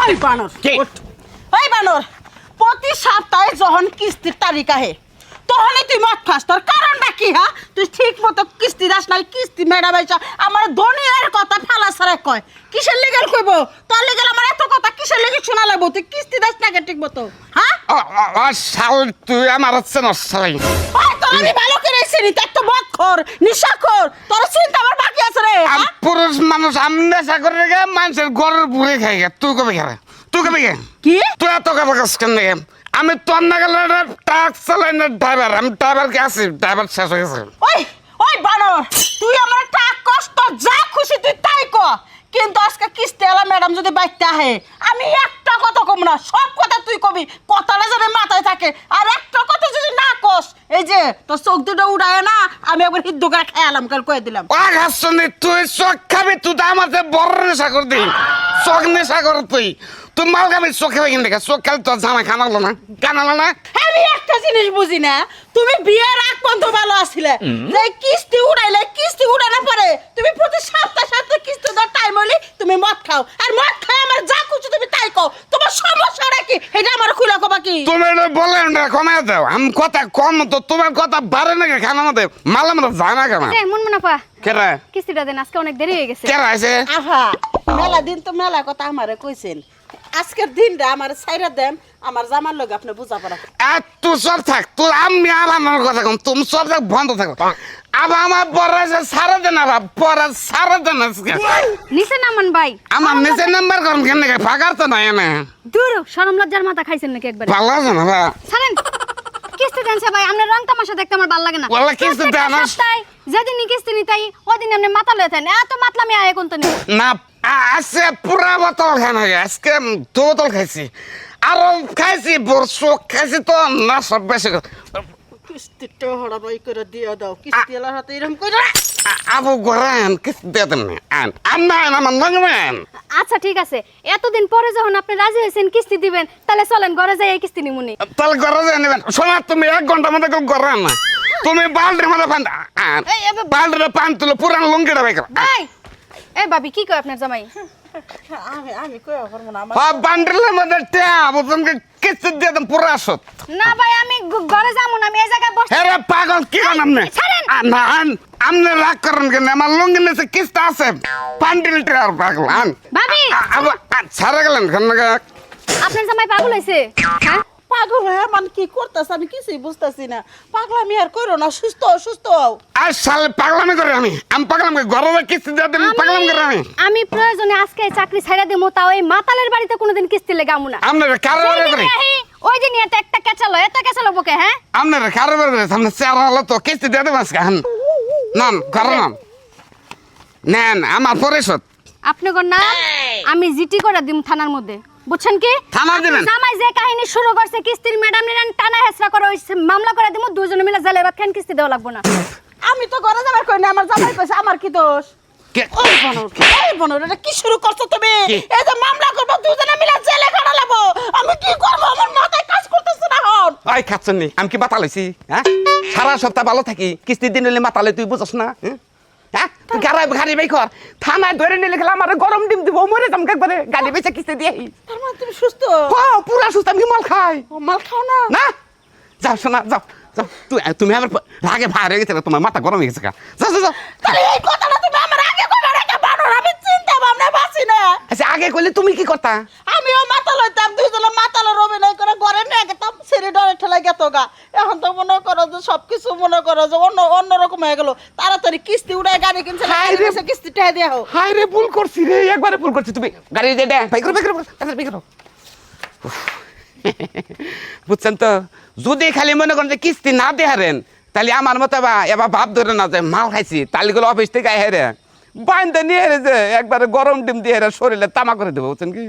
ওই বানর ওই বানর প্রতি সপ্তাহে যখন কিস্তির তারিখ আহে তখনই তুই মদ খাস। তোর কারণটা কি? হ্যাঁ, তুই ঠিক মতো কিস্তি দাস নাই। কিস্তি ম্যাডাম আইসা আমার ধনিয়ার কথা ফালা ছাড়া কয়। কিসের লেগেল কইব? তোর লেগেল আমার এত কথা কিসের লেগে শোনা লাগবো? তুই কিস্তি দাস না ঠিক মতো? হ্যাঁ শাল তুই আমার হচ্ছে না শালাই। তোর আমি ভালো করে চিনি। তুই একটা মদ খোর, নিশাখোর। তোর চিন্তা আমার বাকি আছে রে। পুরুষ মানুষ আমি নেশা করে গে মানুষের ঘরের বুড়ে খাই গে। তুই কবে গেলে? তুই কবে গে? কি তুই এত কথা কাজ কেন গে? আমি তোর না গেলে ট্রাক চালাই না ড্রাইভার। আমি ড্রাইভারকে আছি, ড্রাইভার শেষ হয়ে গেছে। ওই ওই বানর তুই আমার টাকা কষ্ট যা খুশি তুই তাই কর, কিন্তু আজকে কিস্তি এলা ম্যাডাম যদি বাইতে আহে আমি একটা কথা কম না, সব কথা তুই কবি। কথাটা যেন মাথায় থাকে। আর একটা কথা যদি না কস, এই যে তোর চোখ দুটো উড়ায় না, আমি একবার হিদ্ধ করে খেয়ালাম কাল কয়ে দিলাম। তুই চোখ খাবি? তুই তো আমার বড় নেশা কর দিই। চোখ নেশা কর তুই। তুই মাল খাবি চোখ খাবি কিনে দেখা? চোখ খালি তোর জামা খানালো না, কানালো না। আমি একটা জিনিস বুঝি না, তুমি বিয়ের আগ পর্যন্ত ভালো আছিলে, যে কিস্তি উড়াইলে কিস্তি উড়ানোর পরে তুমি প্রতি সপ্তাহে কিস্তি দেওয়ার টাইম হইলে তুমি মদ খাও। আর মদ খাই আমার যা খুশি তুমি তাই কও। তোমার সমস্যাটা কি এটা আমার খুলে কবা কি? তুমি এটা বলে কমাই দাও। আমি কথা কম তো, তোমার কথা বাড়ে না খানা মধ্যে মালা মতো যায় না কেন? মন মুনাফা কেরা কিস্তিটা দেন, আজকে অনেক দেরি হয়ে গেছে। কেরা আছে? আহা মেলা দিন তো মেলা কথা আমারে কইছেন, আজকের দিনটা আমার সাইরা দেন, আমার জামার লগে আপনি বুঝা পড়া। তুই সব থাক, তুই আমি আর আমার কথা কম, তুমি সব থাক বন্ধ থাকো। আবার আমার পড়া সারা দেন, আবার পড়া সারা দেন। নিচে নামান ভাই। আমার নিজের নাম্বার করুন কেন ফাঁকার তো নাই না। দূর শরম লজ্জার মাথা খাইছেন নাকি একবার? ভালো আছে না বা? ছাড়েন কিস্তি দেন ভাই, আপনার রং তামাশা দেখতে আমার ভালো লাগে না। বলা কিস্তি দেন যেদিন কিস্তি নিতাই ওদিন আপনি মাথা লয়ে থাকেন। এত মাতলামি আয় কোন তো নেই না। আজকে পুরা বোতল খান হয়ে, আজকে দু বোতল খাইছি, আরো খাইছি, চোখ খাইছি তো না সব বেশি। কিস্তিটা হড়াবাই করে দিয়ে দাও, কিস্তি এলার হাতে এরকম করে। আবু গরান কিস্তি দিয়ে দেন আমার লাগবেন। আচ্ছা ঠিক আছে, এতদিন পরে যখন আপনি রাজি হয়েছেন কিস্তি দিবেন, তাহলে চলেন ঘরে যাই এই কিস্তি নিমুনি। তাহলে ঘরে যাই নেবেন। শোনা, তুমি 1 ঘন্টার মধ্যে কেউ গরান না। তুমি বাল্টির মধ্যে পান, বাল্টিতে পান তুলে পুরান লুঙ্গিটা বের করো। ভাই এই ভাবি কি কয় আপনার জামাই? আমি কই পারবো না। বান্ডেলের মধ্যে তোমাকে কিস্তি দিয়ে দেন পুরা আসত। না ভাই আমি ঘরে যাবো না, আমি এই জায়গায় বসে। হেরে পাগল কি করেন আপনি? না আপনি রাগ করেন কেন? আমার লুঙ্গি নিচে কিস্তি আছে, বান্ডেল টেয়ার পাগল আন ভাবি ছাড়া গেলেন কেন? আপনার জামাই পাগল হয়েছে? হ্যাঁ পাগল হয়ে মানে কি করতেছ আমি কিছুই বুঝতেছি না। পাগলামি আর করো না, সুস্থ সুস্থ হও। আর সালে পাগলামি করে আমি পাগলামি ঘরে কিস্তি দিয়ে দেন, পাগলামি করে আমি প্রয়োজনে আজকে চাকরি ছাইরা দেবো, তাও এই মাতালের বাড়িতে কোনোদিন কিস্তি লেগে আমু না। আপনারা কারবার করে ওই দিন একটা কেচালো, এত কেচালো বকে। হ্যাঁ আপনারা কারবার করে সামনে চেয়ার হলো তো কিস্তি দিয়ে দেবেন আজকে। নাম ঘর নাম নেন আমার পরিশোধ। আপনি কোন না আমি জিটি করে দিম থানার মধ্যে, বুঝছেন কি? থানা দিবেন? জামাই যে কাহিনী শুরু করছে কিস্তির ম্যাডাম নিরান টানা হেসরা করে ওই মামলা করে দিমু, দুজনে মিলে জেলে ভাত খান, কিস্তি দেওয়া লাগবে না। আমি তো ঘরে যাবার কই না, আমার জামাই কইছে। আমার কি দোষ? ওই বনর এটা কি শুরু করছো তুমি? এই যে মামলা করব, দুজনে মিলে জেলে কাটা লাগবো। আমি কি করব? আমার মাথায় কাজ করতেছে না হন। ওই খাচ্ছেন নি, আমি কি মাথা লইছি? হ্যাঁ সারা সপ্তাহ ভালো থাকি, কিস্তির দিন হইলে মাথা লই, তুই বুঝছ না? হ্যাঁ গাড়ি বাই কর, থানায় ধরে নিলে গেলে আমার গরম ডিম দিব, মরে যাম একবারে। গাড়ি বেচে কিস্তি দিয়ে তার মানে তুমি সুস্থ? পুরা সুস্থ। আমি কি মাল খাই? মাল খাও না? না যাও শোনা, যাও যাও। তুমি আমার রাগে ভার হয়ে গেছে, তোমার মাথা গরম হয়ে গেছে। যাও যাও যাও। তাহলে এই কথাটা তুমি আমার আগে কইবা না কেন? বানর আমি চিন্তা ভাবনা বাসি না। আচ্ছা আগে কইলে তুমি কি করতা? আমিও মাথা লইতাম, দুইজনে মাতালের অভিনয় করে ঘরে নিয়ে গেতাম, ছেড়ে ডরে ঠেলে গেত গা। এখন তো মনে করো যে সবকিছু মনে করো যে অন্যরকম হয়ে গেল। তাড়াতাড়ি কিস্তি উড়ায় গাড়ি কিনছে, কিস্তি টেহে দিয়ে হোক। হাই রে ভুল করছি রে, একবারে ভুল করছি। তুমি গাড়ি দিয়ে দে, বাই করো। বুঝছেন তো, যদি খালি মনে করেন যে কিস্তি না দিয়ে হারেন, তাহলে আমার মতো এবার ভাব ধরে না যে মাল খাইছি, তাহলে গুলো অফিস থেকে হেরে বাইন্দে নিয়ে হেরে যে একবারে গরম ডিম দিয়ে হেরে শরীরে তামা করে দেবো, বুঝছেন কি?